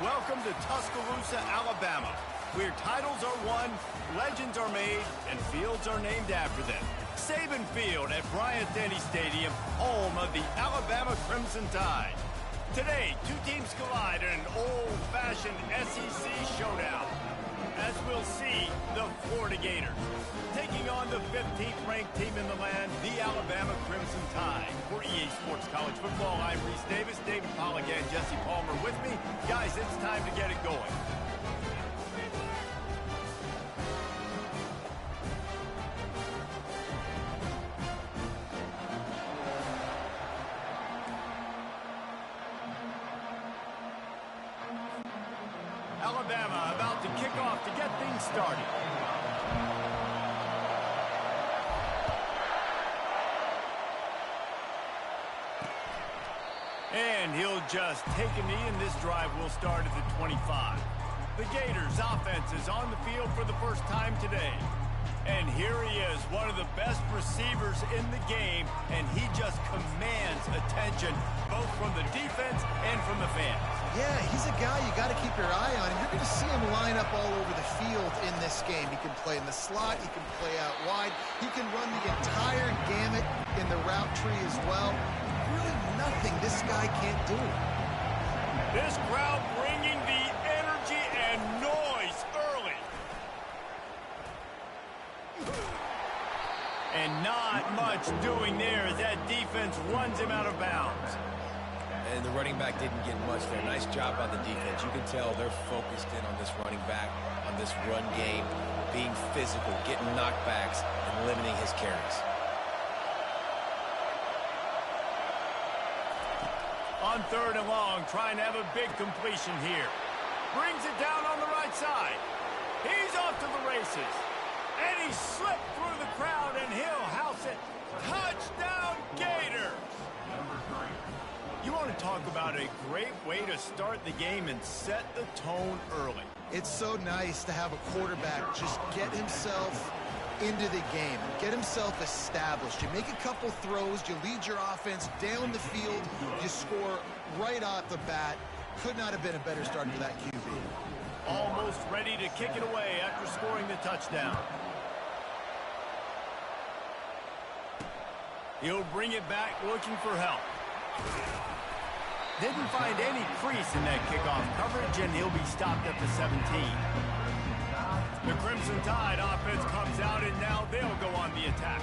Welcome to Tuscaloosa, Alabama, where titles are won, legends are made, and fields are named after them. Saban Field at Bryant-Denny Stadium, home of the Alabama Crimson Tide. Today, two teams collide in an old-fashioned SEC showdown. As we'll see, the Florida Gators taking on the 15th-ranked team in the land, the Alabama Crimson Tide. For EA Sports College Football, I'm Reese Davis, David Pollack, and Jesse Palmer with me. Guys, it's time to get it going. Alabama about to kick off to get things started. And he'll just take a knee, and this drive will start at the 25. The Gators' offense is on the field for the first time today. And here he is, one of the best receivers in the game, and he just commands attention, both from the defense and from the fans. Yeah, he's a guy you got to keep your eye on, and you're going to see him line up all over the field in this game. He can play in the slot, he can play out wide, he can run the entire gamut in the route tree as well. Really nothing this guy can't do. This crowd bringing the energy and noise early. And not much doing there as that defense runs him out of bounds. And the running back didn't get much there. Nice job on the defense. You can tell they're focused in on this running back, on this run game, being physical, getting knockbacks, and limiting his carries. On 3rd and long, trying to have a big completion here. Brings it down on the right side. He's off to the races. And he slipped through the crowd, and he'll house it. Touchdown, Gators! You want to talk about a great way to start the game and set the tone early. It's so nice to have a quarterback just get himself into the game, get himself established. You make a couple throws, you lead your offense down the field, you score right off the bat. Could not have been a better start for that QB. Almost ready to kick it away after scoring the touchdown. He'll bring it back looking for help. Didn't find any crease in that kickoff coverage, and he'll be stopped at the 17. The Crimson Tide offense comes out, and now they'll go on the attack.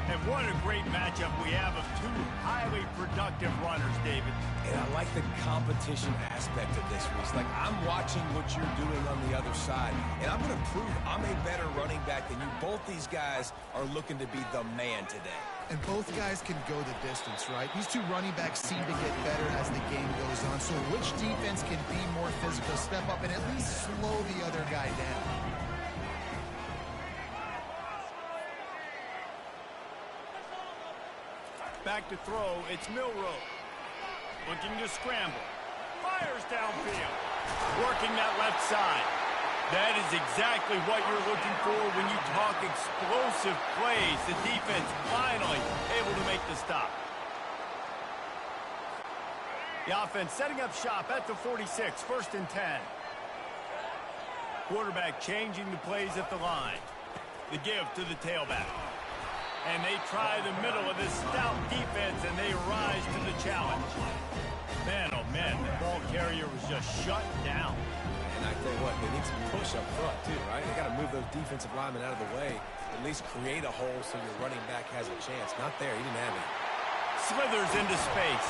And what a great matchup we have of two highly productive runners, David. And I like the competition aspect of this, Reese. Like, I'm watching what you're doing on the other side, and I'm going to prove I'm a better running back than you. Both these guys are looking to be the man today. And both guys can go the distance, right? These two running backs seem to get better as the game goes on. So which defense can be more physical, step up, and at least slow the other guy down? Back to throw, it's Milroe. Looking to scramble. Fires downfield. Working that left side. That is exactly what you're looking for when you talk explosive plays. The defense finally able to make the stop. The offense setting up shop at the 46, 1st and 10. Quarterback changing the plays at the line. The give to the tailback. And they try the middle of this stout defense, and they rise to the challenge. Man, oh man, the ball carrier was just shut down. And I tell you what, they need some push up front too, right? They got to move those defensive linemen out of the way, at least create a hole so your running back has a chance. Not there, he didn't have it. Slithers into space.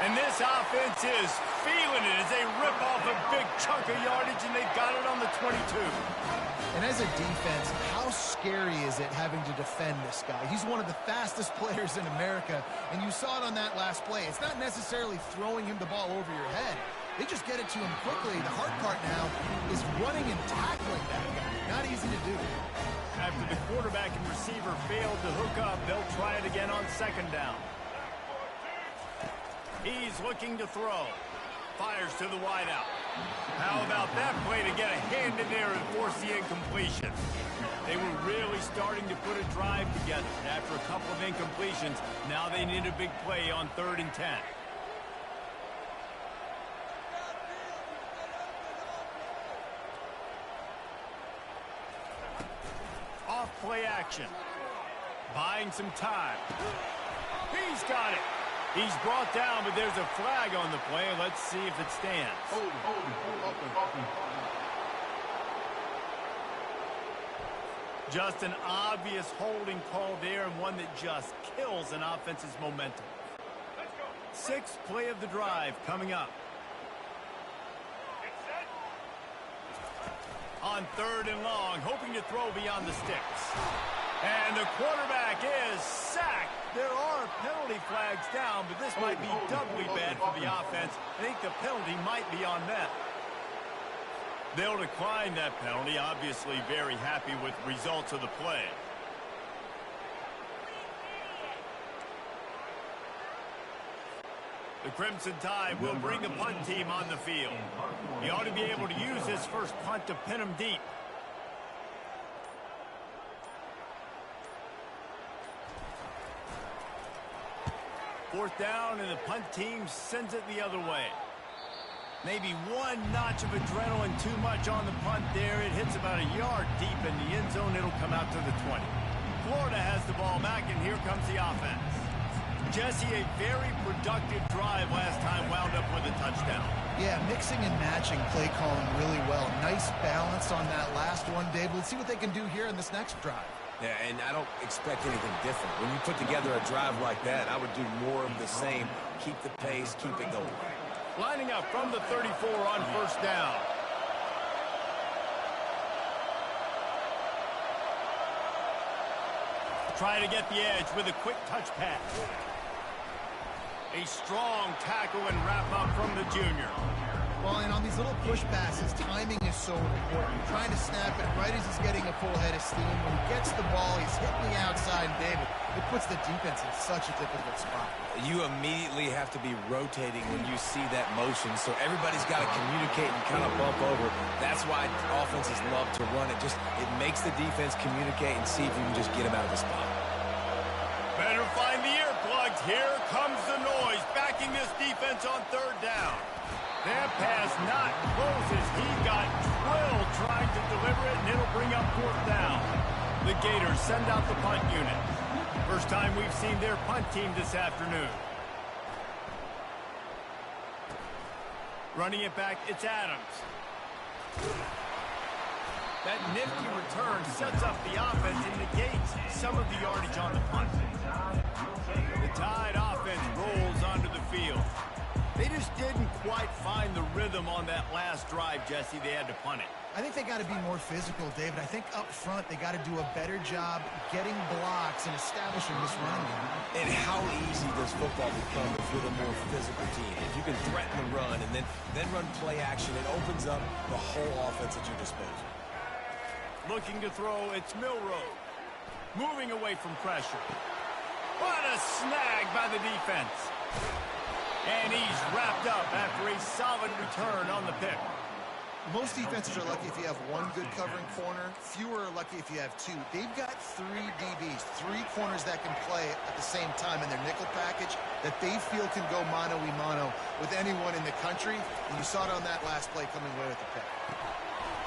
And this offense is feeling it as they rip off a big chunk of yardage, and they've got it on the 22. And as a defense, how scary is it having to defend this guy? He's one of the fastest players in America, and you saw it on that last play. It's not necessarily throwing him the ball over your head. They just get it to him quickly. The hard part now is running and tackling that guy. Not easy to do. After the quarterback and receiver failed to hook up, they'll try it again on 2nd down. He's looking to throw. Fires to the wideout. How about that play to get a hand in there and force the incompletion? They were really starting to put a drive together. And after a couple of incompletions, now they need a big play on 3rd and 10. play action. Buying some time. He's got it. He's brought down, but there's a flag on the play. Let's see if it stands. Just an obvious holding call there, and one that just kills an offense's momentum. Sixth play of the drive coming up. On 3rd and long, hoping to throw beyond the sticks. And the quarterback is sacked. There are penalty flags down, but this might be doubly bad for the offense. I think the penalty might be on them. They'll decline that penalty, obviously very happy with results of the play. The Crimson Tide will bring the punt team on the field. He ought to be able to use this first punt to pin him deep. Fourth down, and the punt team sends it the other way. Maybe one notch of adrenaline too much on the punt there. It hits about a yard deep in the end zone. It'll come out to the 20. Florida has the ball back, and here comes the offense. Jesse, a very productive drive last time, wound up with a touchdown. Yeah, mixing and matching play calling really well. Nice balance on that last one, Dave. Let's see what they can do here in this next drive. Yeah, and I don't expect anything different. When you put together a drive like that, I would do more of the same. Keep the pace, keep it going. Lining up from the 34 on first down. Try to get the edge with a quick touch pass. A strong tackle and wrap up from the junior. Well, and on these little push passes, timing is so important. Trying to snap it right as he's getting a full head of steam. When he gets the ball, he's hitting the outside, David. It puts the defense in such a difficult spot. You immediately have to be rotating when you see that motion, so everybody's got to communicate and kind of bump over. That's why offenses love to run it. It makes the defense communicate and see if you can just get them out of the spot. Better find the earplugs. Here comes the noise, backing this defense on 3rd down. That pass not close as he got drilled trying to deliver it, and it'll bring up 4th down. The Gators send out the punt unit. First time we've seen their punt team this afternoon. Running it back, it's Adams. That nifty return sets up the offense and negates some of the yardage on the punt. The Tide offense rolls onto the field. They just didn't quite find the rhythm on that last drive, Jesse. They had to punt it. I think they got to be more physical, David. I think up front they got to do a better job getting blocks and establishing this running game. And how easy does football become if you're the more physical team? If you can threaten the run and then run play action, it opens up the whole offense at your disposal. Looking to throw, it's Milroe. Moving away from pressure. What a snag by the defense. And he's wrapped up after a solid return on the pick. Most defenses are lucky if you have one good covering corner. Fewer are lucky if you have two. They've got 3 DBs, 3 corners that can play at the same time in their nickel package that they feel can go mano-a-mano with anyone in the country. And you saw it on that last play coming away with the pick.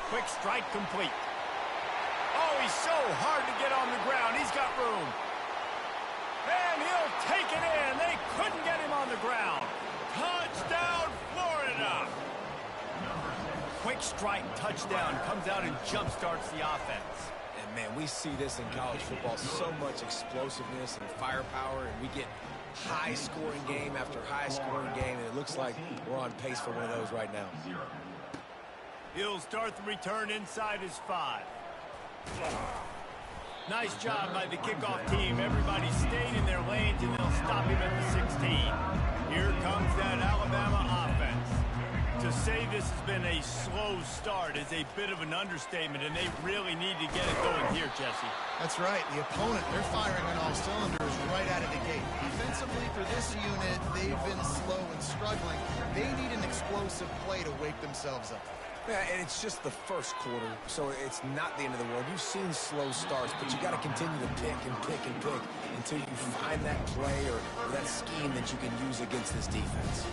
Quick strike complete. Oh, he's so hard to get on the ground. He's got room. And he'll take it in. They couldn't get him on the ground. Touchdown, Florida. Quick strike touchdown comes out and jumpstarts the offense. And, man, we see this in college football, so much explosiveness and firepower, and we get high-scoring game after high-scoring game, and it looks like we're on pace for one of those right now. He'll start the return inside his 5. Nice job by the kickoff team. Everybody stayed in their lanes, and they'll stop him at the 16. Here comes that Alabama offense. To say this has been a slow start is a bit of an understatement, and they really need to get it going here, Jesse. That's right. The opponent, they're firing on all cylinders right out of the gate. Defensively for this unit, they've been slow and struggling. They need an explosive play to wake themselves up. Yeah, and it's just the first quarter, so it's not the end of the world. You've seen slow starts, but you got to continue to pick and pick and pick until you find that play or that scheme that you can use against this defense.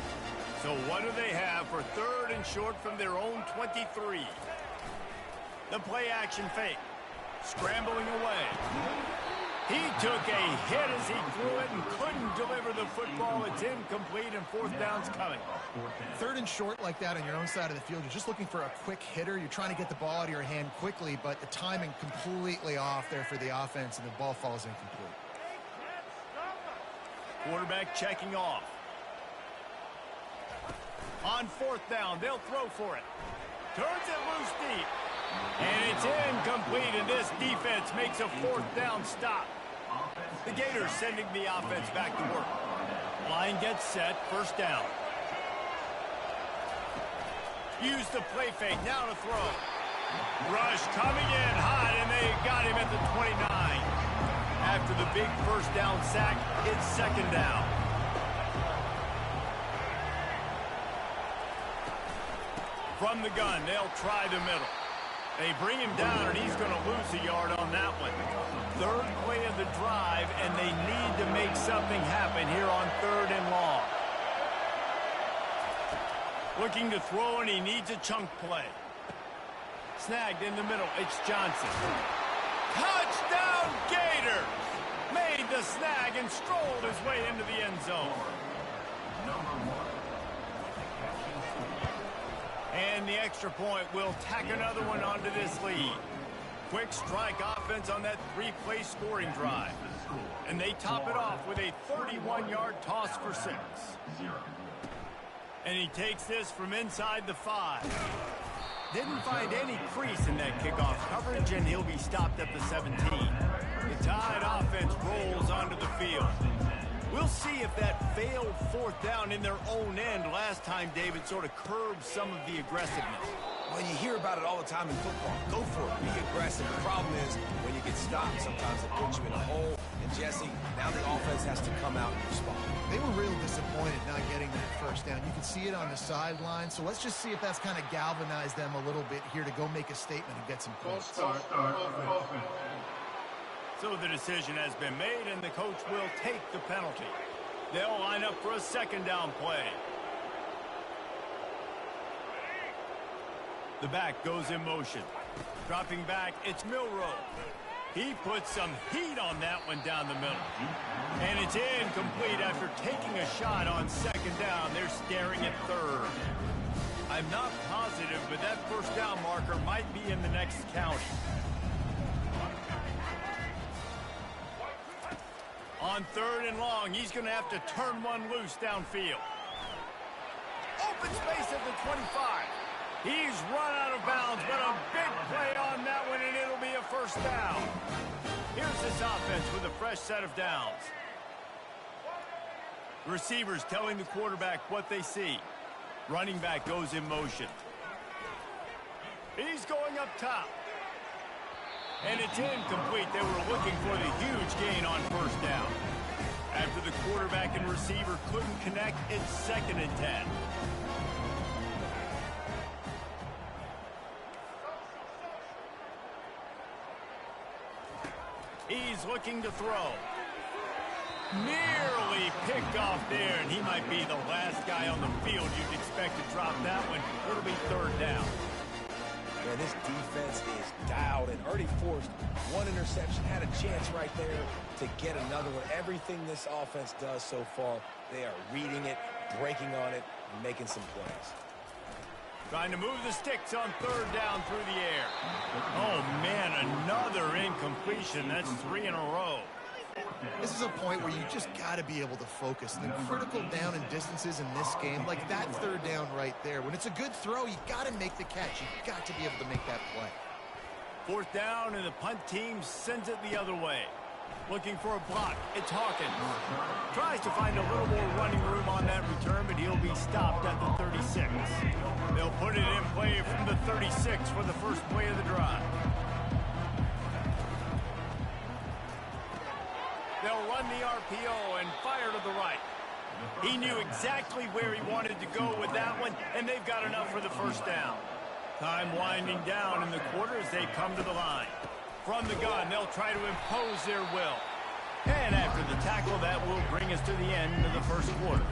So what do they have for 3rd and short from their own 23? The play action fake. Scrambling away. He took a hit as he threw it and couldn't deliver the football. It's incomplete and fourth down's coming. Third and short like that on your own side of the field. You're just looking for a quick hitter. You're trying to get the ball out of your hand quickly, but the timing completely off there for the offense, and the ball falls incomplete. Quarterback checking off. On fourth down, they'll throw for it. Turns it loose deep. And it's incomplete, and this defense makes a fourth down stop. The Gators sending the offense back to work. Line gets set, first down. Use the play fake, now to throw. Rush coming in hot, and they got him at the 29. After the big first down sack, it's second down. From the gun, they'll try the middle. They bring him down, and he's going to lose a yard on that one. Third play of the drive, and they need to make something happen here on third and long. Looking to throw, and he needs a chunk play. Snagged in the middle. It's Johnson. Touchdown, Gator! Made the snag and strolled his way into the end zone. And the extra point will tack another one onto this lead. Quick strike offense on that three-play scoring drive. And they top it off with a 31-yard toss for 6. And he takes this from inside the 5. Didn't find any crease in that kickoff coverage, and he'll be stopped at the 17. The Tide offense rolls onto the field. We'll see if that failed fourth down in their own end last time, David, sort of curbed some of the aggressiveness. Well, you hear about it all the time in football. Go for it. Be aggressive. The problem is when you get stopped, sometimes it puts you in a hole. And, Jesse, now the offense has to come out and respond. They were real disappointed not getting that first down. You can see it on the sideline. So let's just see if that's kind of galvanized them a little bit here to go make a statement and get some points. So the decision has been made, and the coach will take the penalty. They'll line up for a second down play. The back goes in motion. Dropping back, it's Milroe. He puts some heat on that one down the middle. And it's incomplete after taking a shot on second down. They're staring at third. I'm not positive, but that first down marker might be in the next county. On third and long, he's going to have to turn one loose downfield. Open space at the 25. He's run out of bounds, but a big play on that one, and it'll be a first down. Here's this offense with a fresh set of downs. Receivers telling the quarterback what they see. Running back goes in motion. He's going up top. And it's incomplete. They were looking for the huge gain on first down. After the quarterback and receiver couldn't connect, it's second and 10. He's looking to throw. Nearly picked off there, and he might be the last guy on the field you'd expect to drop that one. It'll be third down. Man, this defense is dialed and already forced one interception. Had a chance right there to get another one. Everything this offense does so far, they are reading it, breaking on it, and making some plays. Trying to move the sticks on third down through the air. Oh, man, another incompletion. That's 3 in a row. This is a point where you just got to be able to focus. The critical down and distances in this game, like that third down right there. When it's a good throw, you got to make the catch. You got to be able to make that play. Fourth down, and the punt team sends it the other way. Looking for a block. It's Hawkins. Tries to find a little more running room on that return, but he'll be stopped at the 36. They'll put it in play from the 36 for the first play of the drive. They'll run the RPO and fire to the right. He knew exactly where he wanted to go with that one, and they've got enough for the first down. Time winding down in the quarter as they come to the line. From the gun, they'll try to impose their will. And after the tackle, that will bring us to the end of the first quarter.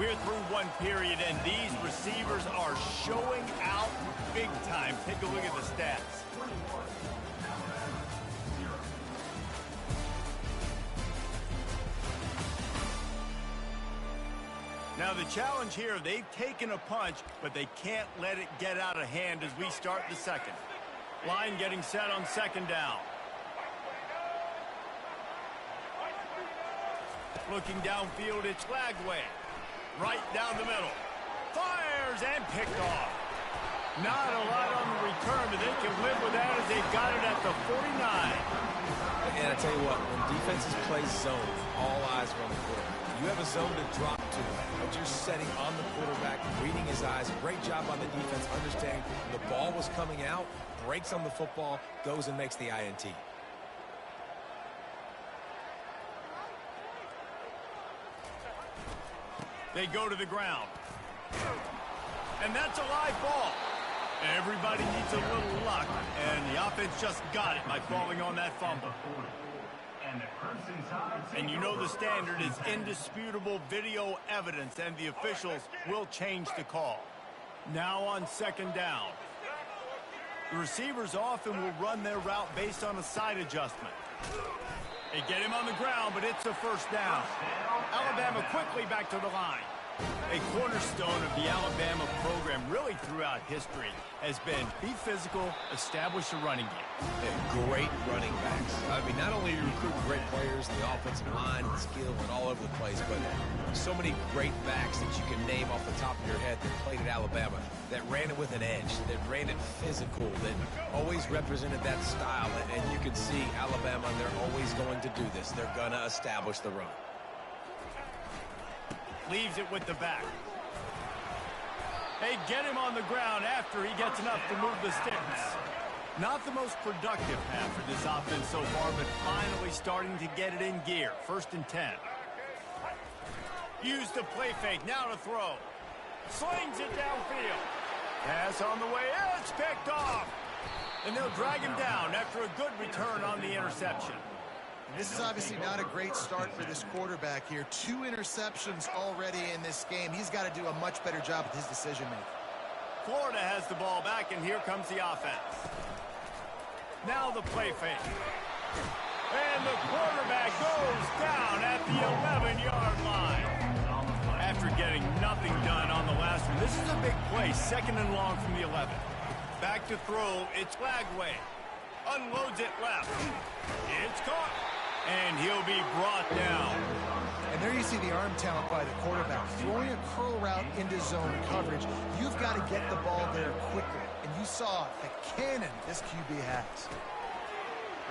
We're through one period, and these receivers are showing out big time. Take a look at the stats. Now the challenge here, they've taken a punch, but they can't let it get out of hand as we start the second. Line getting set on second down. Looking downfield, it's Lagway. Right down the middle. Fires and picked off. Not a lot on the return, but they can live with that as they've got it at the 49. And I tell you what, when defenses play zone, all eyes are on the quarterback. You have a zone to drop to, but you're setting on the quarterback, reading his eyes. Great job on the defense, understanding the ball was coming out, breaks on the football, goes and makes the INT. They go to the ground. And that's a live ball. Everybody needs a little luck, and the offense just got it by falling on that fumble. And you know the standard is indisputable video evidence, and the officials will change the call. Now on second down. The receivers often will run their route based on a side adjustment. They get him on the ground, but it's a first down. Alabama quickly back to the line. A cornerstone of the Alabama program really throughout history has been be physical, establish a running game. Great running backs. I mean, not only do you recruit great players, the offensive line and skill and all over the place, but so many great backs that you can name off the top of your head that played at Alabama, that ran it with an edge, that ran it physical, that always represented that style. And you can see Alabama, they're always going to do this. They're going to establish the run. Leaves it with the back. They get him on the ground after he gets enough to move the sticks. Not the most productive half for this offense so far, but finally starting to get it in gear. 1st and 10. Use the play fake, now to throw. Slings it downfield. Pass on the way, it's picked off. And they'll drag him down after a good return on the interception. This is obviously not a great start for this quarterback here. 2 interceptions already in this game. He's got to do a much better job with his decision-making. Florida has the ball back, and here comes the offense. Now the play fake. And the quarterback goes down at the 11-yard line. After getting nothing done on the last one, this is a big play. 2nd and long from the 11. Back to throw, it's Lagway. Unloads it left. It's caught. And he'll be brought down. And there you see the arm talent by the quarterback. Throwing a curl route into zone coverage, you've got to get the ball there quickly. And you saw the cannon this QB has.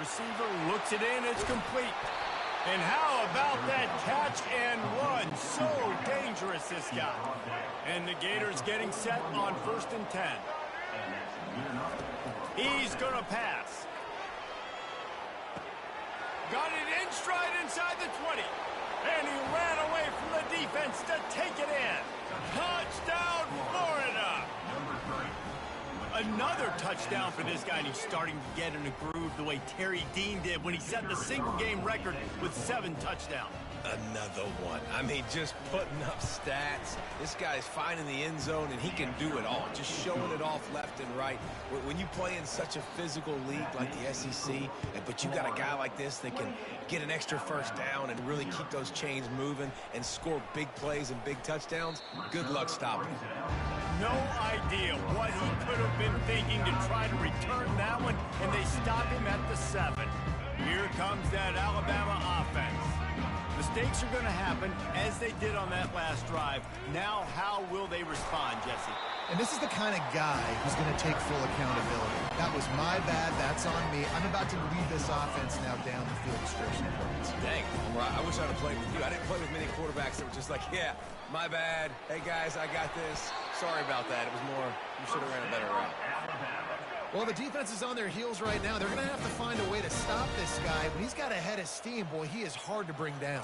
Receiver looks it in, it's complete. And how about that catch and run? So dangerous, this guy. And the Gators getting set on 1st and 10. He's going to pass. Got it in stride inside the 20. And he ran away from the defense to take it in. Touchdown, Florida. Another touchdown for this guy, and he's starting to get in a groove the way Terry Dean did when he set the single-game record with 7 touchdowns. Another one. I mean, just putting up stats. This guy's finding the end zone, and he can do it all. Just showing it off left and right. When you play in such a physical league like the SEC, but you got a guy like this that can get an extra first down and really keep those chains moving and score big plays and big touchdowns, good luck stopping him. No idea what he could have been thinking to try to return that one, and they stop him at the 7. Here comes that Alabama offense. Mistakes are going to happen, as they did on that last drive. Now, how will they respond, Jesse? And this is the kind of guy who's going to take full accountability. That was my bad. That's on me. I'm about to lead this offense now down the field stretch of points. Dang, I wish I'd have played with you. I didn't play with many quarterbacks that were just like, yeah, my bad. Hey, guys, I got this. Sorry about that. It was more, you should have ran a better route. Well, the defense is on their heels right now. They're going to have to find a way to stop this guy. When he's got a head of steam, boy, he is hard to bring down.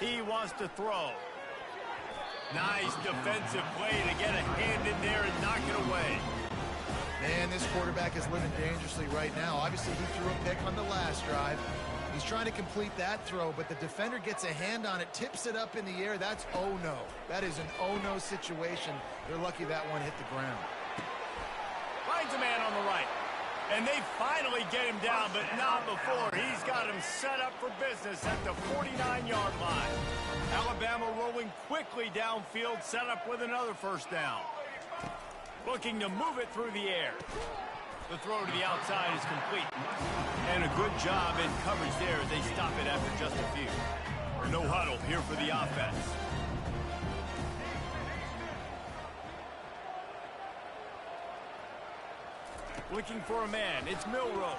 He wants to throw. Nice defensive play to get a hand in there and knock it away. Man, this quarterback is living dangerously right now. Obviously, he threw a pick on the last drive. He's trying to complete that throw, but the defender gets a hand on it, tips it up in the air. That's oh no. That is an oh no situation. They're lucky that one hit the ground. Finds a man on the right. And they finally get him down, but not before. He's got him set up for business at the 49-yard line. Alabama rolling quickly downfield, set up with another first down. Looking to move it through the air. The throw to the outside is complete. And a good job in coverage there as they stop it after just a few. No huddle here for the offense. Looking for a man. It's Milroe.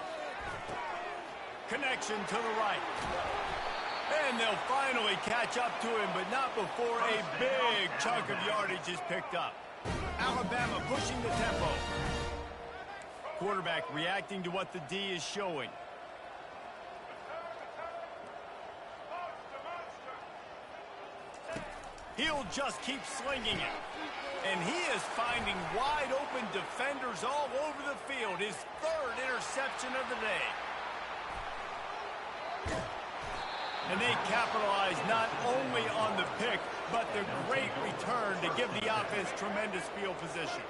Connection to the right. And they'll finally catch up to him, but not before a big chunk of yardage is picked up. Alabama pushing the tempo. Quarterback reacting to what the D is showing. He'll just keep slinging it. And he is finding wide open defenders all over the field. His third interception of the day. And they capitalize not only on the pick, but the great return to give the offense tremendous field position.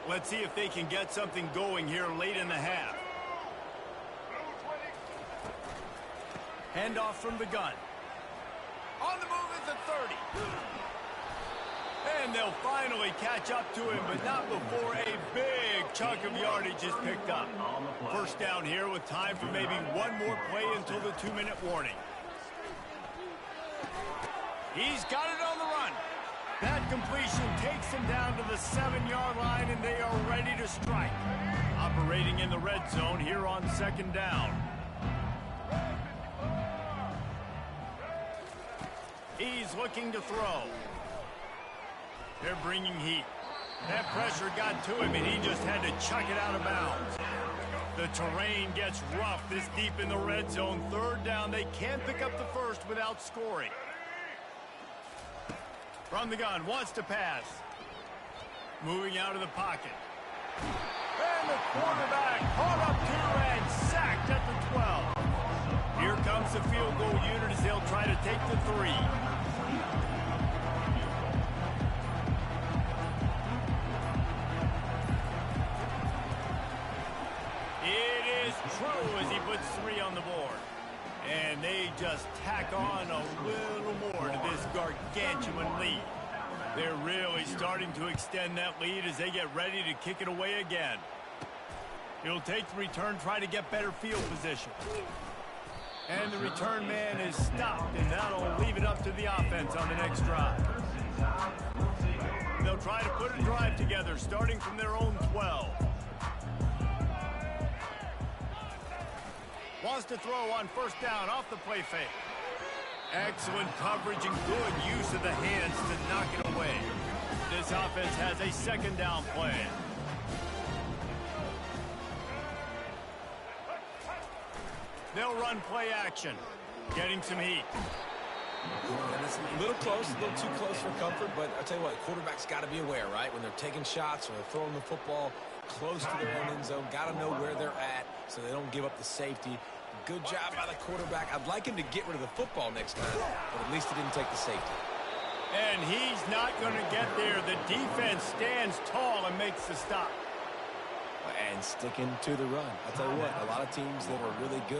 Let's see if they can get something going here late in the half. Handoff from the gun. On the move at the 30. And they'll finally catch up to him, but not before a big chunk of yardage is picked up. First down here with time for maybe one more play until the 2-minute warning. He's got it on the run. That completion takes him down to the 7-yard line, and they are ready to strike. Operating in the red zone here on second down. He's looking to throw. They're bringing heat. That pressure got to him, and he just had to chuck it out of bounds. The terrain gets rough this deep in the red zone. Third down, they can't pick up the first without scoring. From the gun, wants to pass. Moving out of the pocket. And the quarterback caught up to and sacked at the 12. Here comes the field goal unit as they'll try to take the 3. It is true as he puts 3 on the board. And they just tack on a little more to this gargantuan lead. They're really starting to extend that lead as they get ready to kick it away again. He'll take the return, try to get better field position. And the return man is stopped, and that'll leave it up to the offense on the next drive. They'll try to put a drive together, starting from their own 12. Wants to throw on first down off the play fake. Excellent coverage and good use of the hands to knock it away. This offense has a second down plan. They'll run play action, getting some heat. And it's a little close, a little too close for comfort, but I'll tell you what, quarterback's got to be aware, right? When they're taking shots or they're throwing the football close to their own end zone, got to know where they're at so they don't give up the safety. Good job by the quarterback. I'd like him to get rid of the football next time, but at least he didn't take the safety. And he's not going to get there. The defense stands tall and makes the stop. And sticking to the run. I'll tell you what, a lot of teams that are really good